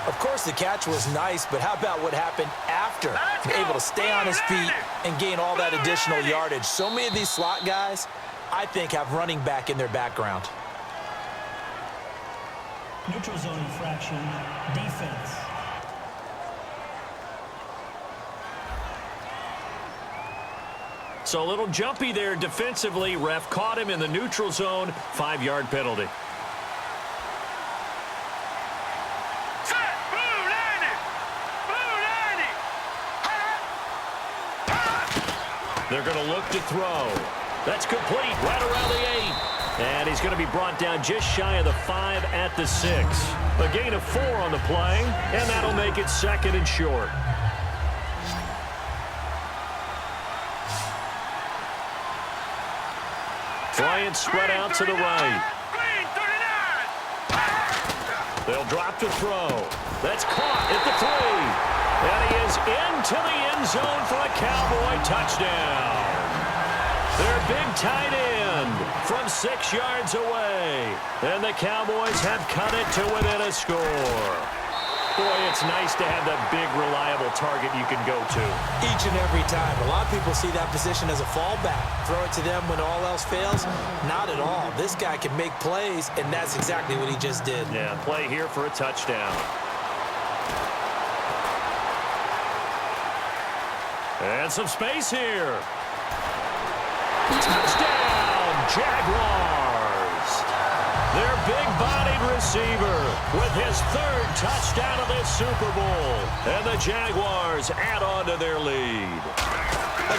Of course, the catch was nice, but how about what happened after? Able to stay on his feet and gain all that additional yardage. So many of these slot guys, I think, have running back in their background. Neutral zone infraction. Defense. So a little jumpy there defensively. Ref caught him in the neutral zone. 5-yard penalty. Set. Blue 90. Blue 90. They're going to look to throw. That's complete right around the 8. And he's going to be brought down just shy of the 5 at the 6. A gain of 4 on the play, and that'll make it second and short. Bryant spread out to the right. Green 39. They'll drop to throw. That's caught at the 3. And he is into the end zone for a Cowboy touchdown. Their big tight end from 6 yards away. And the Cowboys have cut it to within a score. Boy, it's nice to have that big, reliable target you can go to. Each and every time. A lot of people see that position as a fallback. Throw it to them when all else fails. Not at all. This guy can make plays, and that's exactly what he just did. Yeah, play here for a touchdown. And some space here. Touchdown, Jaguars. Their big-bodied receiver with his 3rd touchdown of this Super Bowl. And the Jaguars add on to their lead.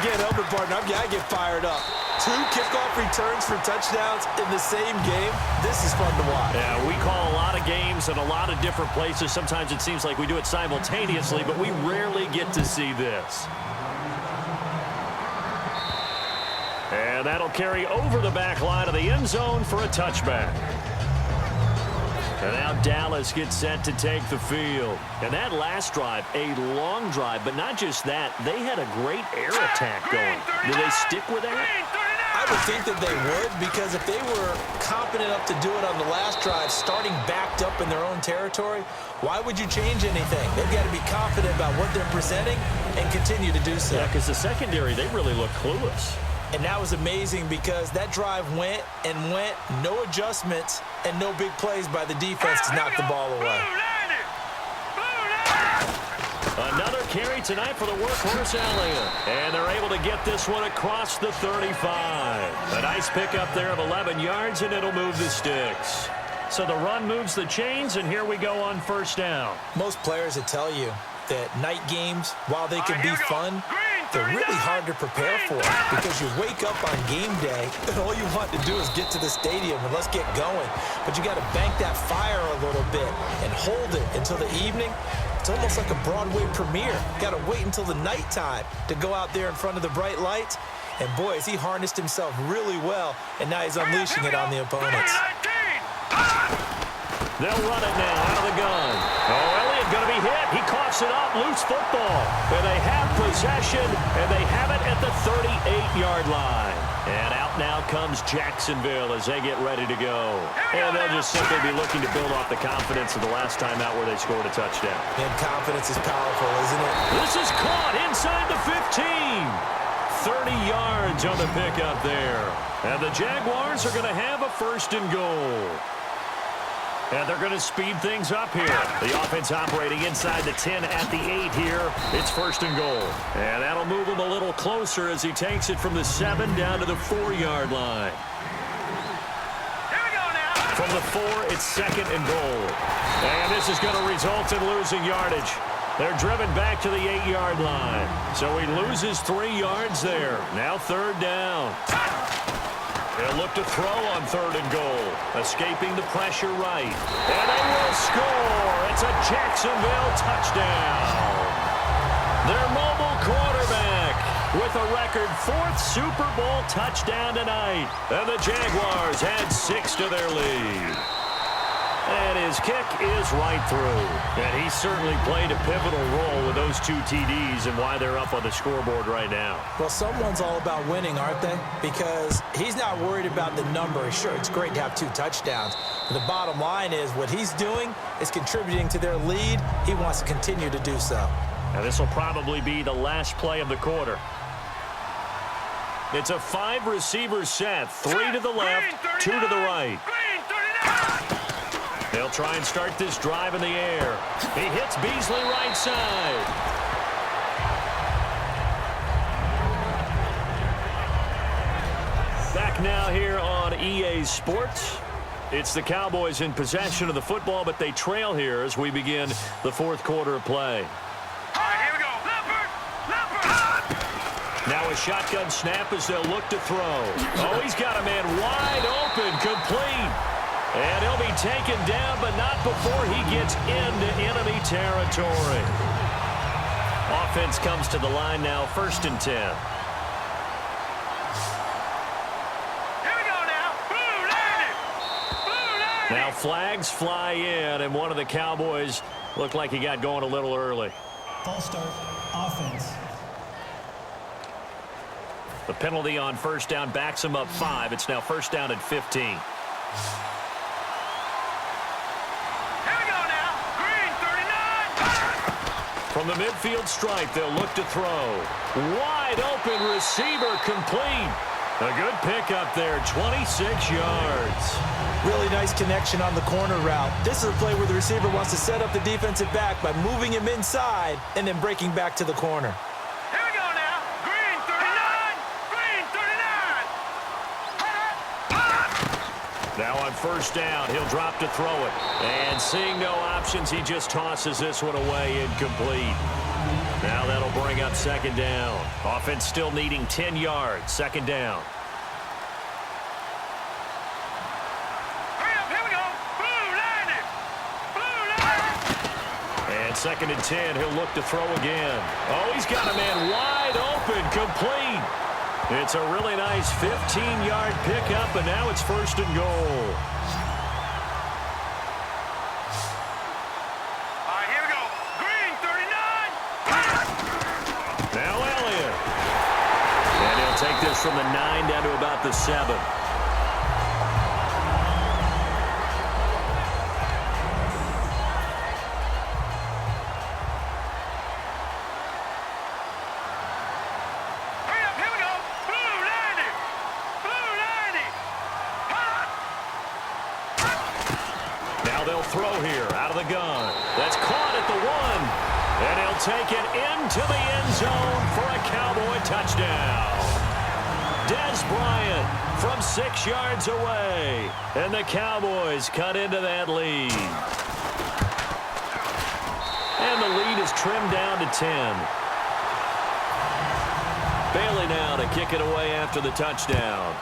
Again, Elbert partner, I get fired up. 2 kickoff returns for touchdowns in the same game. This is fun to watch. Yeah, we call a lot of games in a lot of different places. Sometimes it seems like we do it simultaneously, but we rarely get to see this. And that'll carry over the back line of the end zone for a touchback. And now Dallas gets set to take the field. And that last drive, a long drive, but not just that. They had a great air attack going. Do they stick with that? I would think that they would, because if they were confident enough to do it on the last drive, starting backed up in their own territory, why would you change anything? They've got to be confident about what they're presenting and continue to do so. Yeah, because the secondary, they really look clueless. And that was amazing because that drive went and went, no adjustments, and no big plays by the defense to knock the ball away. Another carry tonight for the workhorse Elliott. And they're able to get this one across the 35. A nice pickup there of 11 yards, and it'll move the sticks. So the run moves the chains, and here we go on first down. Most players will tell you that night games, while they can be fun, they're really hard to prepare for because you wake up on game day and all you want to do is get to the stadium and let's get going. But you got to bank that fire a little bit and hold it until the evening. It's almost like a Broadway premiere. Got to wait until the nighttime to go out there in front of the bright lights. And boy, has he harnessed himself really well, and now he's unleashing it on the opponents. They'll run it now out of the gun. Oh, Elliott going to be hit. He coughs it up. Loose football. And they have possession, and they have it at the 38-yard line. And out now comes Jacksonville as they get ready to go. And they'll just simply be looking to build off the confidence of the last time out where they scored a touchdown. And confidence is powerful, isn't it? This is caught inside the 15. 30 yards on the pickup there. And the Jaguars are going to have a 1st and goal. And they're going to speed things up here. The offense operating inside the 10 at the 8 here. It's 1st and goal. And that'll move him a little closer as he takes it from the 7 down to the 4-yard line. Here we go now. From the 4, it's 2nd and goal. And this is going to result in losing yardage. They're driven back to the 8-yard line. So he loses 3 yards there. Now 3rd down. They'll look to throw on 3rd and goal. Escaping the pressure right. And they will score. It's a Jacksonville touchdown. Their mobile quarterback with a record 4th Super Bowl touchdown tonight. And the Jaguars add 6 to their lead. And his kick is right through. And he certainly played a pivotal role with those 2 TDs and why they're up on the scoreboard right now. Well, someone's all about winning, aren't they? Because he's not worried about the number. Sure, it's great to have 2 touchdowns. But the bottom line is what he's doing is contributing to their lead. He wants to continue to do so. Now this will probably be the last play of the quarter. It's a 5-receiver set. 3 to the left, 2 to the right. They'll try and start this drive in the air. He hits Beasley right side. Back now here on EA Sports. It's the Cowboys in possession of the football, but they trail here as we begin the 4th quarter of play. All right, here we go. Leopard. Now a shotgun snap as they'll look to throw. Oh, he's got a man wide open, complete. And he'll be taken down, but not before he gets into enemy territory. Offense comes to the line now, 1st and 10. Here we go now. Blue landed. Blue landed. Now flags fly in, and one of the Cowboys looked like he got going a little early. False start, offense. The penalty on 1st down backs him up 5. It's now 1st down and 15. From the midfield stripe, they'll look to throw. Wide open receiver complete. A good pickup there, 26 yards. Really nice connection on the corner route. This is a play where the receiver wants to set up the defensive back by moving him inside and then breaking back to the corner. Here we go now. Green 39. Green 39. Now on 1st down, he'll drop to throw it. And seeing no options, he just tosses this one away, incomplete. Now that'll bring up 2nd down. Offense still needing 10 yards, 2nd down. Hurry up, here we go. Blue landed. Blue landed. And 2nd and 10, he'll look to throw again. Oh, he's got a man wide open, complete. It's a really nice 15-yard pickup, and now it's 1st and goal. All right, here we go. Green 39. Now Elliott. And he'll take this from the 9 down to about the 7. Throw here out of the gun. That's caught at the 1. And he'll take it into the end zone for a Cowboy touchdown. Dez Bryant from 6 yards away. And the Cowboys cut into that lead. And the lead is trimmed down to 10. Bailey now to kick it away after the touchdown.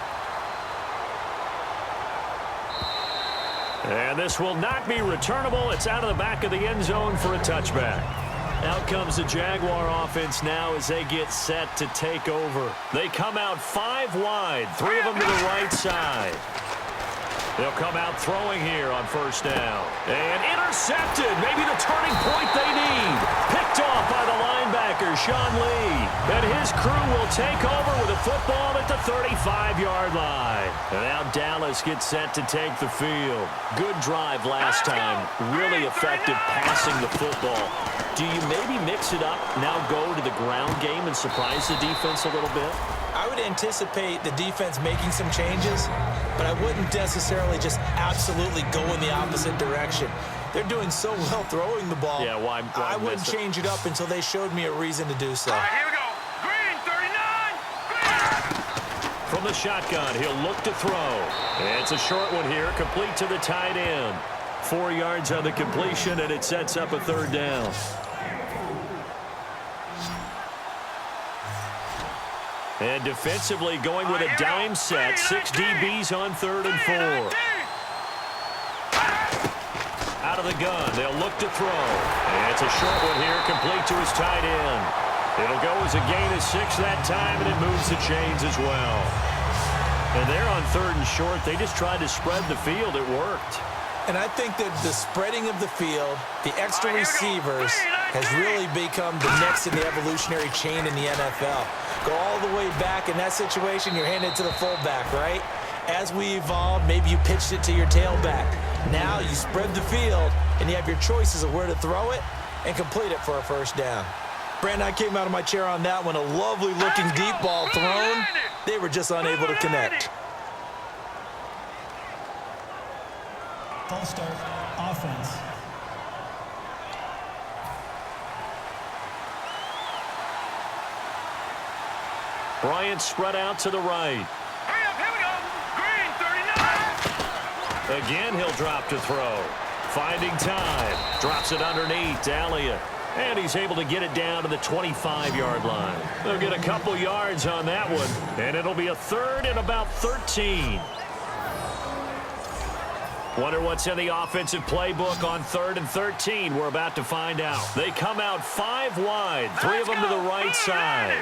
And this will not be returnable. It's out of the back of the end zone for a touchback. Out comes the Jaguar offense now as they get set to take over. They come out 5 wide, 3 of them to the right side. They'll come out throwing here on first down. And intercepted. Maybe the turning point they need. Picked off by the linebacker, Sean Lee. And his crew will take over with a football at the 35-yard line. And now Dallas gets set to take the field. Good drive last time. Really effective passing the football. Do you maybe mix it up, now go to the ground game and surprise the defense a little bit? I would anticipate the defense making some changes, but I wouldn't necessarily just absolutely go in the opposite direction. They're doing so well throwing the ball. Yeah, why I wouldn't change it up until they showed me a reason to do so. All right, here we go. Green, 39. Green. From the shotgun, he'll look to throw. It's a short one here, complete to the tight end. 4 yards on the completion, and it sets up a third down. And defensively going with a dime set. 6 DBs on 3rd and 4. Out of the gun. They'll look to throw. And it's a short one here, complete to his tight end. It'll go as a gain of 6 that time, and it moves the chains as well. And they're on 3rd and short. They just tried to spread the field. It worked. And I think that the spreading of the field, the extra receivers, has really become the next in the evolutionary chain in the NFL. Go all the way back in that situation, you're handed to the fullback, right? As we evolve, maybe you pitched it to your tailback. Now you spread the field, and you have your choices of where to throw it and complete it for a first down. Brandon, I came out of my chair on that one. A lovely-looking deep ball thrown. They were just unable to connect. False start, offense. Bryant spread out to the right. Hurry up, here we go. Green, 39. Again, he'll drop to throw. Finding time. Drops it underneath to Elliott. And he's able to get it down to the 25-yard line. They'll get a couple yards on that one. And it'll be a 3rd and about 13. Wonder what's in the offensive playbook on 3rd and 13. We're about to find out. They come out 5 wide. 3 of them to the right side.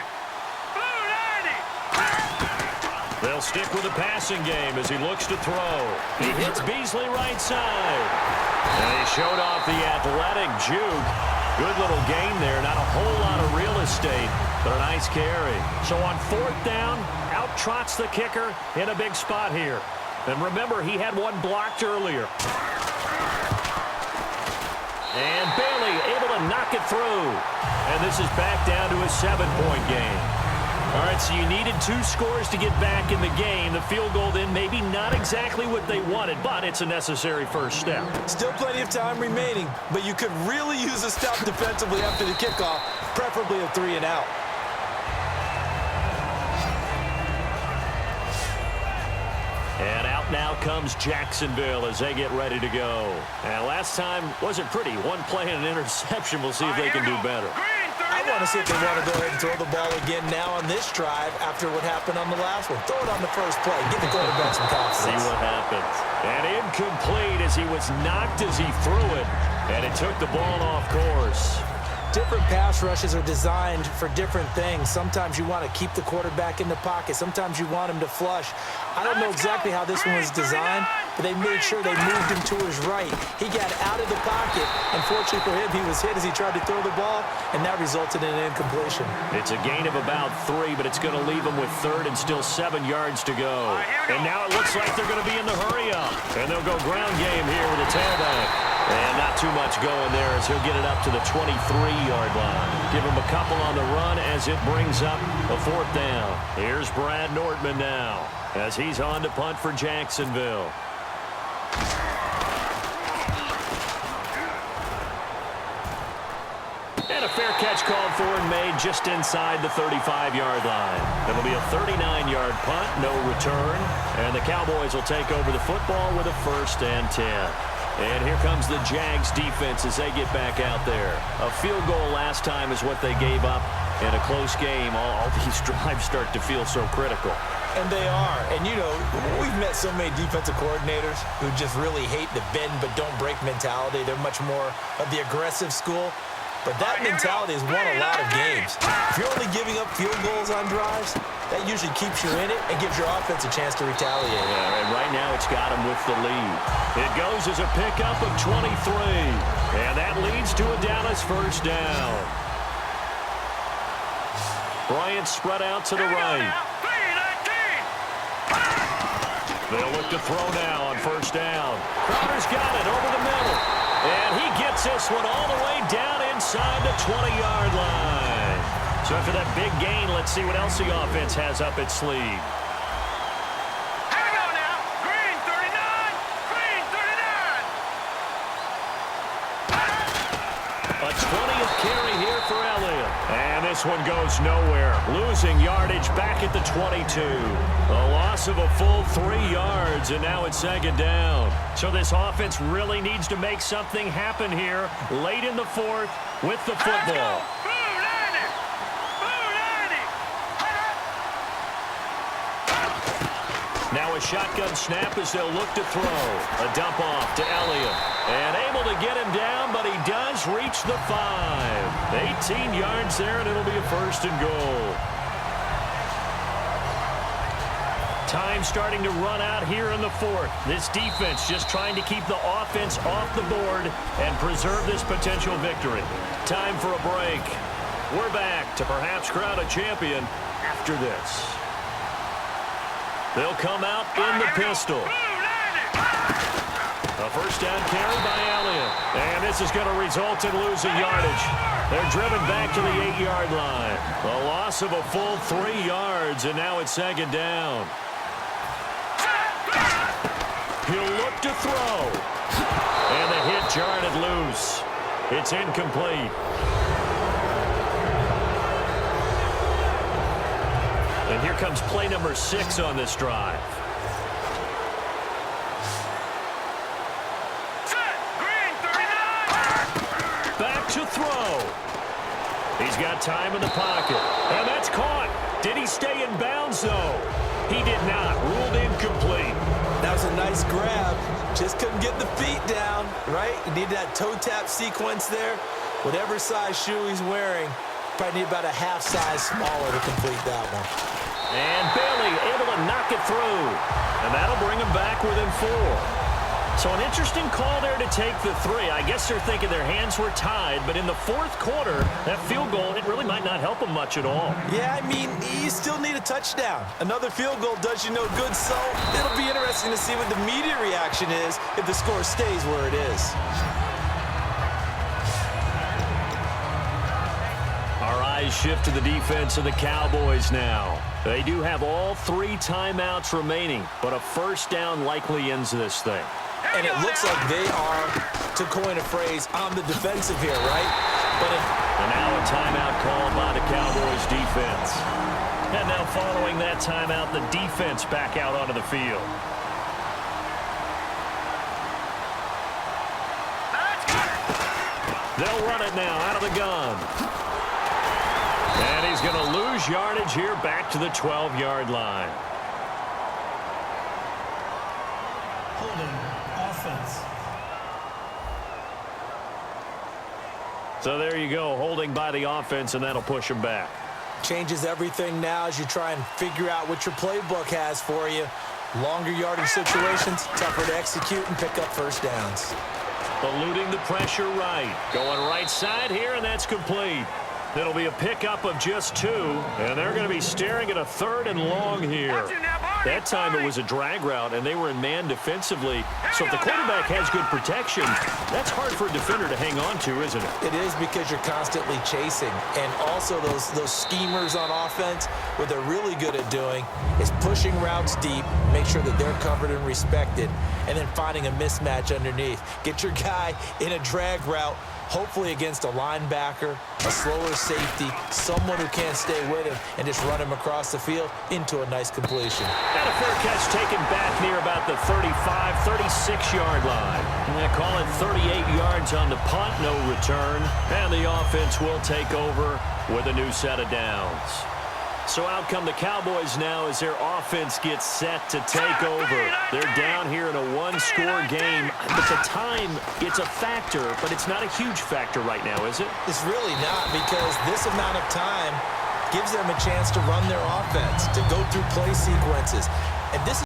They'll stick with the passing game as he looks to throw. He hits Beasley right side. And he showed off the athletic juke. Good little gain there. Not a whole lot of real estate, but a nice carry. So on 4th down, out trots the kicker in a big spot here. And remember, he had one blocked earlier. And Bailey able to knock it through. And this is back down to a 7-point game. All right, so you needed 2 scores to get back in the game. The field goal then maybe not exactly what they wanted, but it's a necessary first step. Still plenty of time remaining, but you could really use a stop defensively after the kickoff, preferably a 3 and out. And out now comes Jacksonville as they get ready to go. And last time wasn't pretty. 1 play and an interception. We'll see if they can do better. I want to see if they want to go ahead and throw the ball again now on this drive after what happened on the last one. Throw it on the first play. Give the quarterback some confidence. See what happens. And incomplete as he was knocked as he threw it. And it took the ball off course. Different pass rushes are designed for different things. Sometimes you want to keep the quarterback in the pocket. Sometimes you want him to flush. I don't know exactly how this one was designed, but they made sure they moved him to his right. He got out of the pocket. Unfortunately for him, he was hit as he tried to throw the ball, and that resulted in an incompletion. It's a gain of about 3, but it's going to leave him with 3rd and still 7 yards to go. And now it looks like they're going to be in the hurry-up. And they'll go ground game here with a tailback. And not too much going there as he'll get it up to the 23-yard line. Give him a couple on the run as it brings up a 4th down. Here's Brad Nordman now as he's on to punt for Jacksonville. And a fair catch called for and made just inside the 35-yard line. It'll be a 39-yard punt, no return. And the Cowboys will take over the football with a 1st and 10. And here comes the Jags defense as they get back out there. A field goal last time is what they gave up. In a close game, all these drives start to feel so critical. And they are. And, you know, we've met so many defensive coordinators who just really hate the bend but don't break mentality. They're much more of the aggressive school. But that mentality has won a lot of games. If you're only giving up field goals on drives, that usually keeps you in it and gives your offense a chance to retaliate. Yeah, and right now it's got him with the lead. It goes as a pickup of 23. And that leads to a Dallas first down. Bryant spread out to the right. They'll look to throw now on first down. Crowder's got it over the middle. And he gets this one all the way down inside the 20-yard line. So after that big gain, let's see what else the offense has up its sleeve. Hang on now. Green 39. Green 39. A 20th carry here for Elliott. And this one goes nowhere. Losing yardage back at the 22. A loss of a full 3 yards, and now it's second down. So this offense really needs to make something happen here late in the fourth with the football. Now a shotgun snap as they'll look to throw. A dump off to Elliott. And able to get him down, but he does reach the 5. 18 yards there, and it'll be a first and goal. Time starting to run out here in the fourth. This defense just trying to keep the offense off the board and preserve this potential victory. Time for a break. We're back to perhaps crown a champion after this. They'll come out in the pistol. A first down carry by Elliott. And this is going to result in losing yardage. They're driven back to the 8-yard line. A loss of a full 3 yards, and now it's second down. He'll look to throw. And the hit jarred it loose. It's incomplete. And here comes play number 6 on this drive. Back to throw. He's got time in the pocket. And that's caught. Did he stay in bounds, though? He did not. Ruled incomplete. That was a nice grab. Just couldn't get the feet down, right? You need that toe tap sequence there. Whatever size shoe he's wearing, probably need about a half size smaller to complete that one. And Bailey able to knock it through. And that'll bring him back within 4. So an interesting call there to take the 3. I guess they're thinking their hands were tied, but in the fourth quarter, that field goal, it really might not help them much at all. Yeah, I mean, you still need a touchdown. Another field goal does you no good, so it'll be interesting to see what the media reaction is if the score stays where it is. Our eyes shift to the defense of the Cowboys now. They do have all 3 timeouts remaining, but a first down likely ends this thing. And it looks like they are, to coin a phrase, on the defensive here, right? And now a timeout called by the Cowboys defense. And now following that timeout, the defense back out onto the field. They'll run it now out of the gun. And he's going to lose yardage here back to the 12-yard line. Holding offense. So there you go, holding by the offense, and that'll push him back. Changes everything now as you try and figure out what your playbook has for you. Longer yardage situations, tougher to execute and pick up first downs. Eluding the pressure right. Going right side here, and that's complete. It'll be a pickup of just 2, and they're going to be staring at a 3rd and long here. That time it was a drag route, and they were in man defensively. So if the quarterback has good protection, that's hard for a defender to hang on to, isn't it? It is, because you're constantly chasing. And also those schemers on offense, what they're really good at doing is pushing routes deep, make sure that they're covered and respected, and then finding a mismatch underneath. Get your guy in a drag route, hopefully against a linebacker, a slower safety, someone who can't stay with him, and just run him across the field into a nice completion. And a fair catch taken back near about the 35, 36-yard line. And they call it 38 yards on the punt, no return. And the offense will take over with a new set of downs. So out come the Cowboys now as their offense gets set to take over. They're down here in a one-score game. But the time, it's a factor, but it's not a huge factor right now, is it? It's really not, because this amount of time gives them a chance to run their offense, to go through play sequences. And this